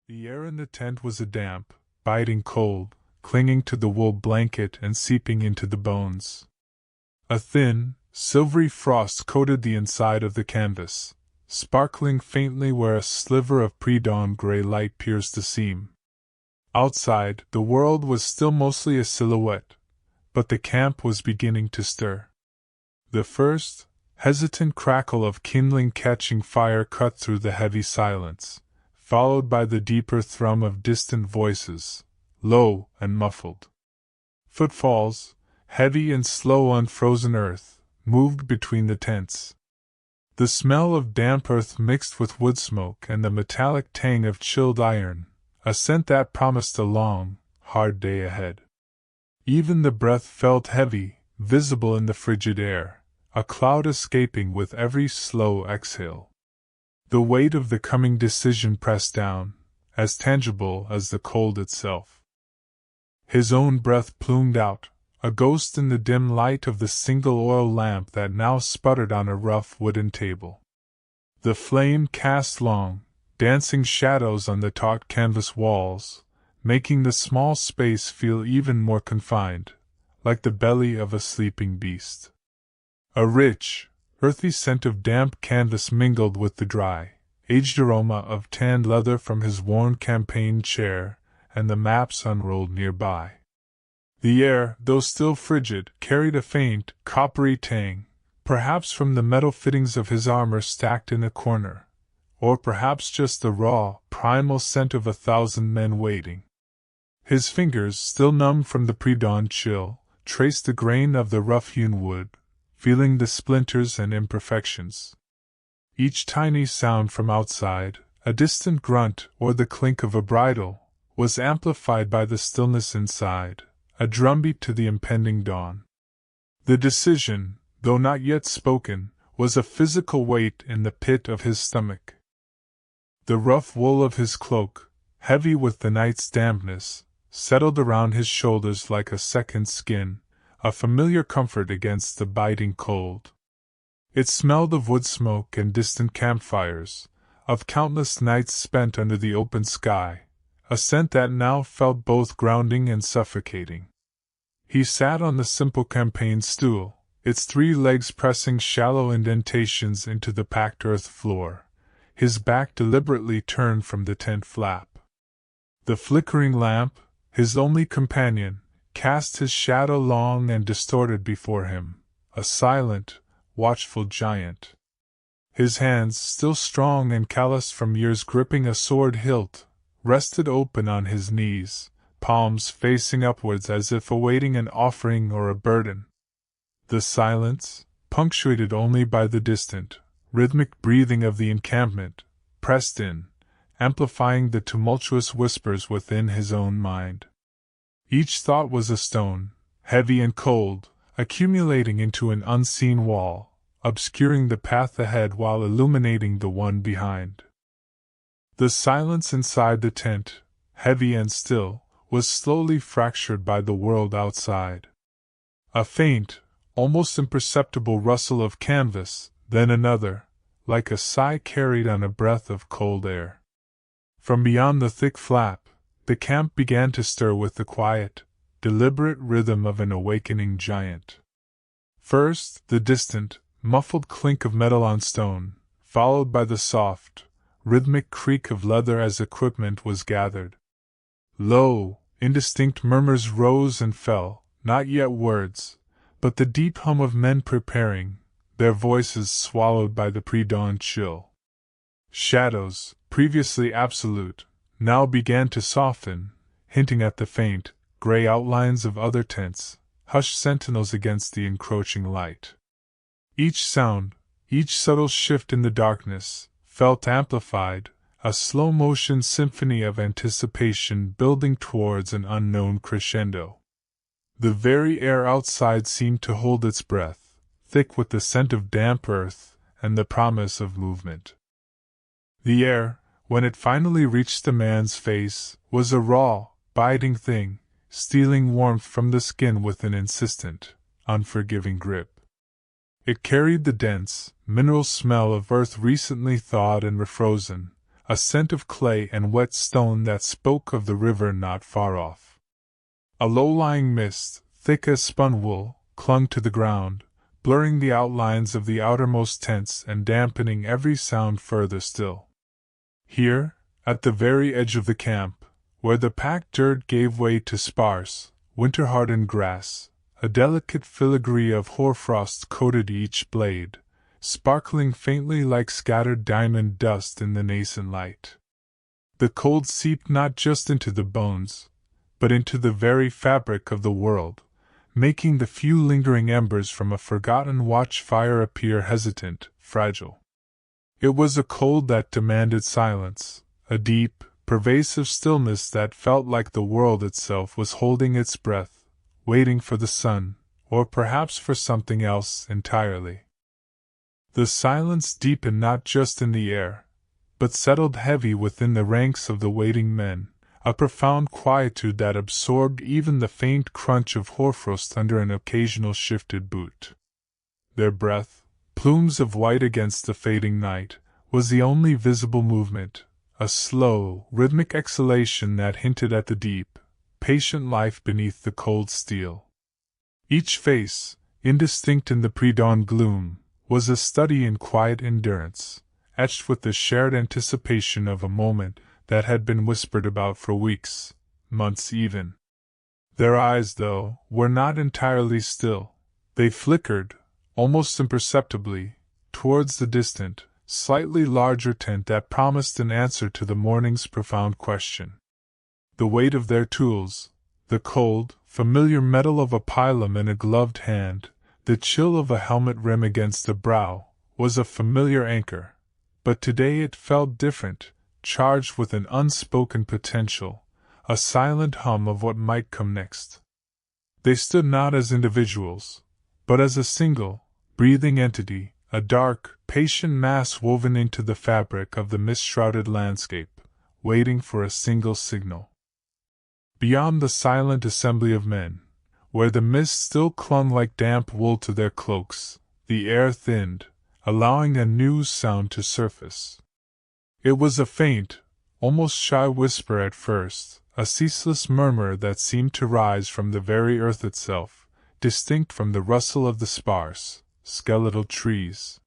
The air in the tent was a damp, biting cold, clinging to the wool blanket and seeping into the bones. A thin, silvery frost coated the inside of the canvas, sparkling faintly where a sliver of pre-dawn gray light pierced the seam. Outside, the world was still mostly a silhouette, but the camp was beginning to stir. The first, hesitant crackle of kindling catching fire cut through the heavy silence, followed by the deeper thrum of distant voices, low and muffled. Footfalls, heavy and slow on frozen earth, moved between the tents. The smell of damp earth mixed with wood smoke and the metallic tang of chilled iron, a scent that promised a long, hard day ahead. Even the breath felt heavy, visible in the frigid air, a cloud escaping with every slow exhale. The weight of the coming decision pressed down, as tangible as the cold itself. His own breath plumed out, a ghost in the dim light of the single oil lamp that now sputtered on a rough wooden table. The flame cast long, dancing shadows on the taut canvas walls, making the small space feel even more confined, like the belly of a sleeping beast. A rich, earthy scent of damp canvas mingled with the dry, aged aroma of tanned leather from his worn campaign chair and the maps unrolled nearby. The air, though still frigid, carried a faint, coppery tang, perhaps from the metal fittings of his armor stacked in a corner, or perhaps just the raw, primal scent of 1,000 men waiting. His fingers, still numb from the pre-dawn chill, traced the grain of the rough-hewn wood, feeling the splinters and imperfections. Each tiny sound from outside, a distant grunt or the clink of a bridle, was amplified by the stillness inside, a drumbeat to the impending dawn. The decision, though not yet spoken, was a physical weight in the pit of his stomach. The rough wool of his cloak, heavy with the night's dampness, settled around his shoulders like a second skin, a familiar comfort against the biting cold. It smelled of wood smoke and distant campfires, of countless nights spent under the open sky, a scent that now felt both grounding and suffocating. He sat on the simple campaign stool, its 3 legs pressing shallow indentations into the packed earth floor, his back deliberately turned from the tent flap. The flickering lamp, his only companion, cast his shadow long and distorted before him, a silent, watchful giant. His hands, still strong and calloused from years gripping a sword hilt, rested open on his knees, palms facing upwards as if awaiting an offering or a burden. The silence, punctuated only by the distant, rhythmic breathing of the encampment, pressed in, amplifying the tumultuous whispers within his own mind. Each thought was a stone, heavy and cold, accumulating into an unseen wall, obscuring the path ahead while illuminating the one behind. The silence inside the tent, heavy and still, was slowly fractured by the world outside. A faint, almost imperceptible rustle of canvas, then another, like a sigh carried on a breath of cold air. From beyond the thick flap, the camp began to stir with the quiet, deliberate rhythm of an awakening giant. First, the distant, muffled clink of metal on stone, followed by the soft, rhythmic creak of leather as equipment was gathered. Low, indistinct murmurs rose and fell, not yet words, but the deep hum of men preparing, their voices swallowed by the pre-dawn chill. Shadows, previously absolute, now began to soften, hinting at the faint, gray outlines of other tents, hushed sentinels against the encroaching light. Each sound, each subtle shift in the darkness, felt amplified, a slow-motion symphony of anticipation building towards an unknown crescendo. The very air outside seemed to hold its breath, thick with the scent of damp earth and the promise of movement. The air, when it finally reached the man's face, was a raw, biting thing, stealing warmth from the skin with an insistent, unforgiving grip. It carried the dense, mineral smell of earth recently thawed and refrozen, a scent of clay and wet stone that spoke of the river not far off. A low-lying mist, thick as spun wool, clung to the ground, blurring the outlines of the outermost tents and dampening every sound further still. Here, at the very edge of the camp, where the packed dirt gave way to sparse, winter-hardened grass, a delicate filigree of hoarfrost coated each blade, sparkling faintly like scattered diamond dust in the nascent light. The cold seeped not just into the bones, but into the very fabric of the world, making the few lingering embers from a forgotten watch-fire appear hesitant, fragile. It was a cold that demanded silence, a deep, pervasive stillness that felt like the world itself was holding its breath, waiting for the sun, or perhaps for something else entirely. The silence deepened not just in the air, but settled heavy within the ranks of the waiting men, a profound quietude that absorbed even the faint crunch of hoarfrost under an occasional shifted boot. Their breath, plumes of white against the fading night, was the only visible movement, a slow, rhythmic exhalation that hinted at the deep, patient life beneath the cold steel. Each face, indistinct in the pre-dawn gloom, was a study in quiet endurance, etched with the shared anticipation of a moment that had been whispered about for weeks, months even. Their eyes, though, were not entirely still. They flickered, almost imperceptibly, towards the distant, slightly larger tent that promised an answer to the morning's profound question. The weight of their tools, the cold, familiar metal of a pilum in a gloved hand, the chill of a helmet rim against the brow, was a familiar anchor, but today it felt different, charged with an unspoken potential, a silent hum of what might come next. They stood not as individuals, but as a single, breathing entity, a dark, patient mass woven into the fabric of the mist-shrouded landscape, waiting for a single signal. Beyond the silent assembly of men, where the mist still clung like damp wool to their cloaks, the air thinned, allowing a new sound to surface. It was a faint, almost shy whisper at first, a ceaseless murmur that seemed to rise from the very earth itself, distinct from the rustle of the sparse, skeletal trees.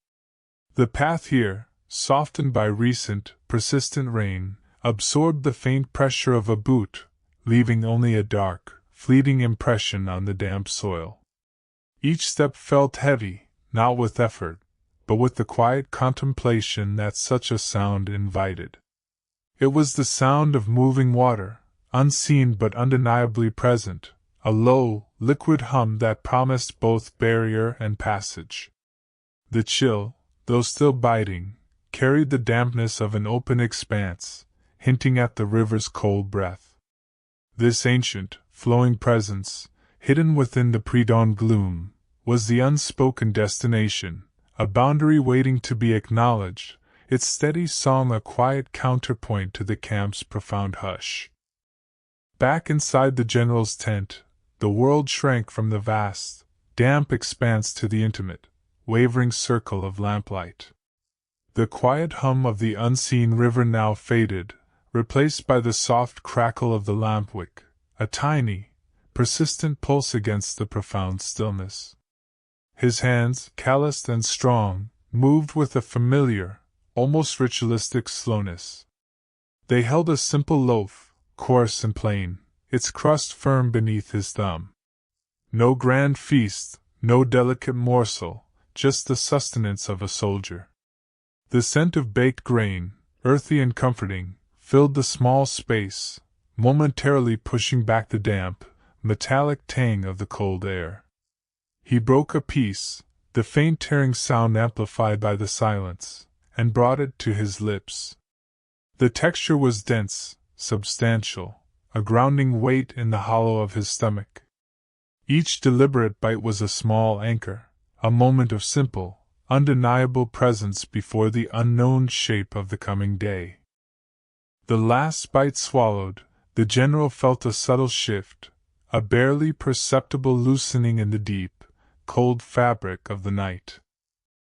The path here, softened by recent, persistent rain, absorbed the faint pressure of a boot, leaving only a dark, fleeting impression on the damp soil. Each step felt heavy, not with effort, but with the quiet contemplation that such a sound invited. It was the sound of moving water, unseen but undeniably present, a low, liquid hum that promised both barrier and passage. The chill, though still biting, carried the dampness of an open expanse, hinting at the river's cold breath. This ancient, flowing presence, hidden within the pre-dawn gloom, was the unspoken destination, a boundary waiting to be acknowledged, its steady song a quiet counterpoint to the camp's profound hush. Back inside the general's tent, the world shrank from the vast, damp expanse to the intimate, wavering circle of lamplight. The quiet hum of the unseen river now faded, replaced by the soft crackle of the lamp wick, a tiny, persistent pulse against the profound stillness. His hands, calloused and strong, moved with a familiar, almost ritualistic slowness. They held a simple loaf, coarse and plain, its crust firm beneath his thumb. No grand feast, no delicate morsel, just the sustenance of a soldier. The scent of baked grain, earthy and comforting, filled the small space, momentarily pushing back the damp, metallic tang of the cold air. He broke a piece, the faint tearing sound amplified by the silence, and brought it to his lips. The texture was dense, substantial, a grounding weight in the hollow of his stomach. Each deliberate bite was a small anchor, a moment of simple, undeniable presence before the unknown shape of the coming day. The last bite swallowed, the general felt a subtle shift, a barely perceptible loosening in the deep, cold fabric of the night.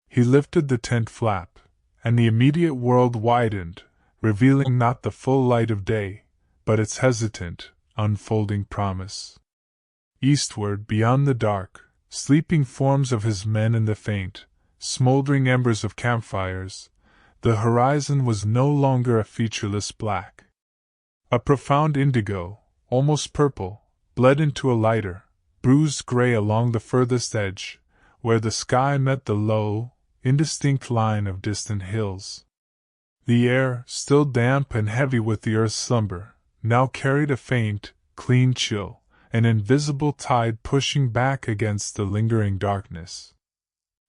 He lifted the tent flap, and the immediate world widened, revealing not the full light of day, but its hesitant, unfolding promise. Eastward, beyond the dark, sleeping forms of his men and the faint, smoldering embers of campfires, the horizon was no longer a featureless black. A profound indigo, almost purple, bled into a lighter, bruised gray along the furthest edge, where the sky met the low, indistinct line of distant hills. The air, still damp and heavy with the earth's slumber, now carried a faint, clean chill, an invisible tide pushing back against the lingering darkness.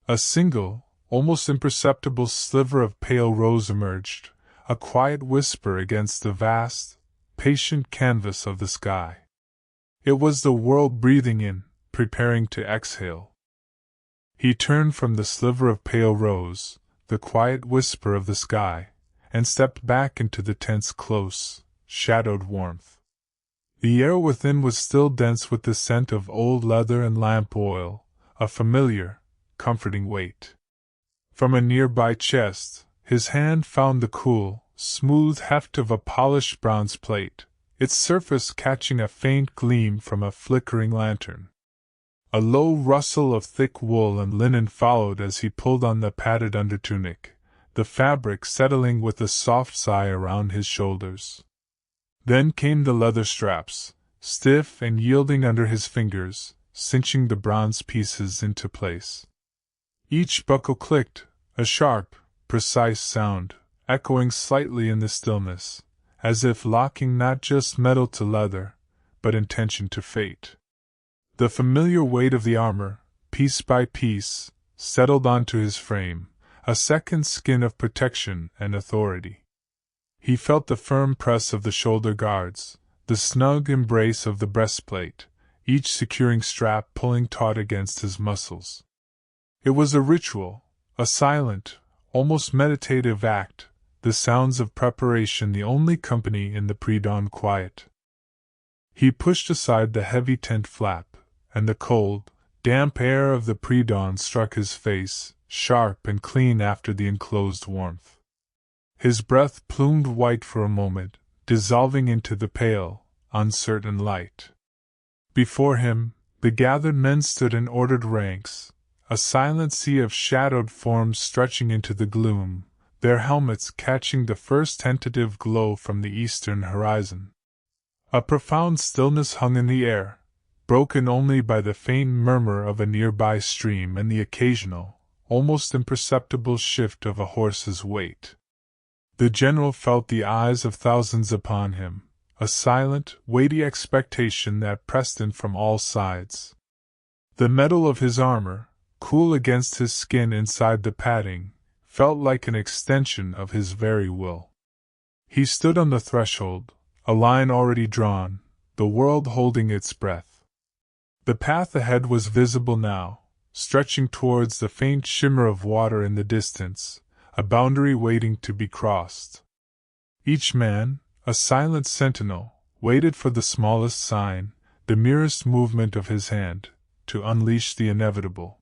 A single, almost imperceptible sliver of pale rose emerged, a quiet whisper against the vast, patient canvas of the sky. It was the world breathing in, preparing to exhale. He turned from the sliver of pale rose, the quiet whisper of the sky, and stepped back into the tent's close, shadowed warmth. The air within was still dense with the scent of old leather and lamp oil, a familiar, comforting weight. From a nearby chest, his hand found the cool, smooth heft of a polished bronze plate, its surface catching a faint gleam from a flickering lantern. A low rustle of thick wool and linen followed as he pulled on the padded undertunic, the fabric settling with a soft sigh around his shoulders. Then came the leather straps, stiff and yielding under his fingers, cinching the bronze pieces into place. Each buckle clicked, a sharp, precise sound, echoing slightly in the stillness, as if locking not just metal to leather, but intention to fate. The familiar weight of the armor, piece by piece, settled onto his frame, a second skin of protection and authority. He felt the firm press of the shoulder guards, the snug embrace of the breastplate, each securing strap pulling taut against his muscles. It was a ritual, a silent, almost meditative act, the sounds of preparation the only company in the pre-dawn quiet. He pushed aside the heavy tent flap, and the cold, damp air of the pre-dawn struck his face, sharp and clean after the enclosed warmth. His breath plumed white for a moment, dissolving into the pale, uncertain light. Before him, the gathered men stood in ordered ranks, a silent sea of shadowed forms stretching into the gloom, their helmets catching the first tentative glow from the eastern horizon. A profound stillness hung in the air, broken only by the faint murmur of a nearby stream and the occasional, almost imperceptible shift of a horse's weight. The general felt the eyes of thousands upon him, a silent, weighty expectation that pressed in from all sides. The metal of his armor, cool against his skin inside the padding, felt like an extension of his very will. He stood on the threshold, a line already drawn, the world holding its breath. The path ahead was visible now, stretching towards the faint shimmer of water in the distance, a boundary waiting to be crossed. Each man, a silent sentinel, waited for the smallest sign, the merest movement of his hand, to unleash the inevitable.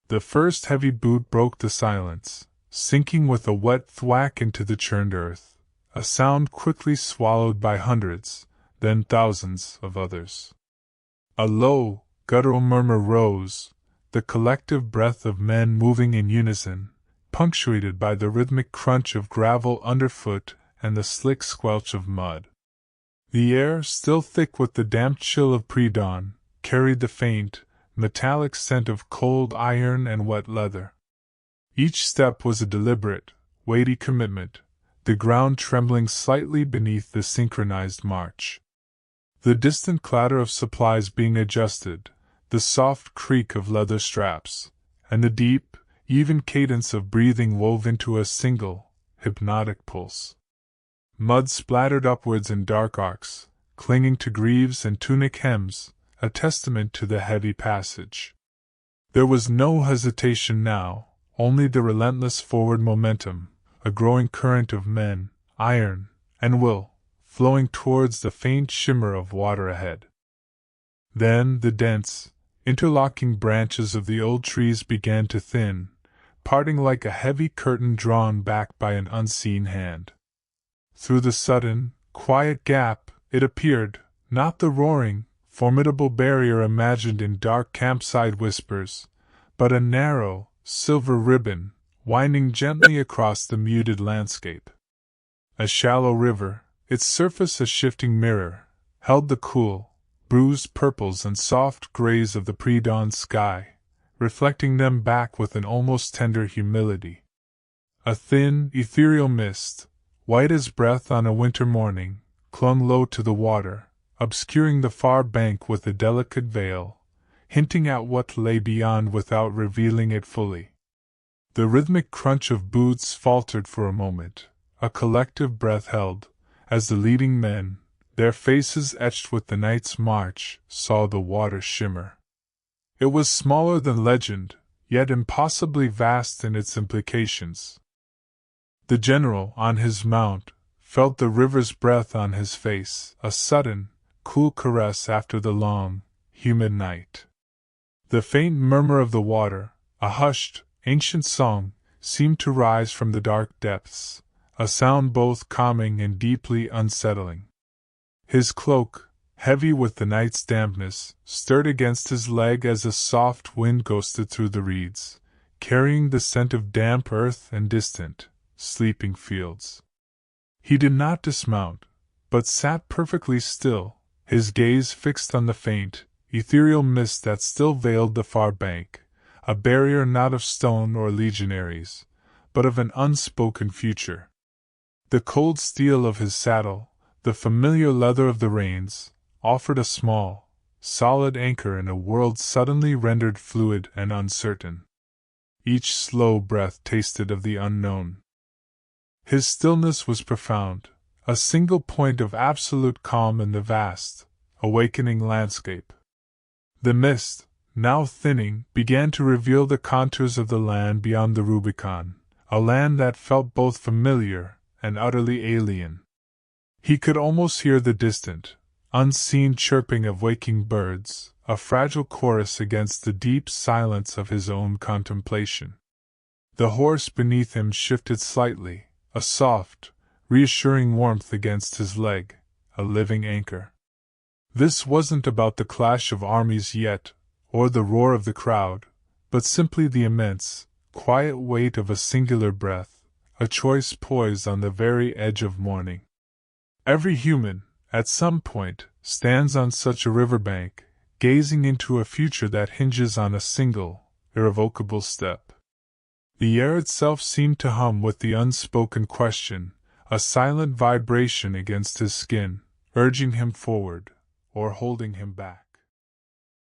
The first heavy boot broke the silence, sinking with a wet thwack into the churned earth, a sound quickly swallowed by hundreds, then thousands of others. A low, guttural murmur rose, the collective breath of men moving in unison, punctuated by the rhythmic crunch of gravel underfoot and the slick squelch of mud. The air, still thick with the damp chill of pre-dawn, carried the faint, metallic scent of cold iron and wet leather. Each step was a deliberate, weighty commitment, the ground trembling slightly beneath the synchronized march. The distant clatter of supplies being adjusted, the soft creak of leather straps, and the deep, even cadence of breathing wove into a single, hypnotic pulse. Mud splattered upwards in dark arcs, clinging to greaves and tunic hems, a testament to the heavy passage. There was no hesitation now, only the relentless forward momentum, a growing current of men, iron, and will, flowing towards the faint shimmer of water ahead. Then the dense, interlocking branches of the old trees began to thin, parting like a heavy curtain drawn back by an unseen hand. Through the sudden, quiet gap, it appeared, not the roaring, formidable barrier imagined in dark campsite whispers, but a narrow, silver ribbon, winding gently across the muted landscape. A shallow river, its surface a shifting mirror, held the cool, bruised purples and soft grays of the pre-dawn sky, reflecting them back with an almost tender humility. A thin, ethereal mist, white as breath on a winter morning, clung low to the water, obscuring the far bank with a delicate veil, hinting at what lay beyond without revealing it fully. The rhythmic crunch of boots faltered for a moment, a collective breath held, as the leading men, their faces etched with the night's march, saw the water shimmer. It was smaller than legend, yet impossibly vast in its implications. The general, on his mount, felt the river's breath on his face, a sudden, cool caress after the long, humid night. The faint murmur of the water, a hushed, ancient song, seemed to rise from the dark depths, a sound both calming and deeply unsettling. His cloak, heavy with the night's dampness, stirred against his leg as a soft wind ghosted through the reeds, carrying the scent of damp earth and distant, sleeping fields. He did not dismount, but sat perfectly still, his gaze fixed on the faint, ethereal mist that still veiled the far bank, a barrier not of stone or legionaries, but of an unspoken future. The cold steel of his saddle, the familiar leather of the reins, offered a small, solid anchor in a world suddenly rendered fluid and uncertain. Each slow breath tasted of the unknown. His stillness was profound, a single point of absolute calm in the vast, awakening landscape. The mist, now thinning, began to reveal the contours of the land beyond the Rubicon, a land that felt both familiar and utterly alien. He could almost hear the distant, unseen chirping of waking birds, a fragile chorus against the deep silence of his own contemplation. The horse beneath him shifted slightly, a soft, reassuring warmth against his leg, a living anchor. This wasn't about the clash of armies yet, or the roar of the crowd, but simply the immense, quiet weight of a singular breath, a choice poised on the very edge of morning. Every human, at some point, stands on such a riverbank, gazing into a future that hinges on a single, irrevocable step. The air itself seemed to hum with the unspoken question, a silent vibration against his skin, urging him forward, or holding him back.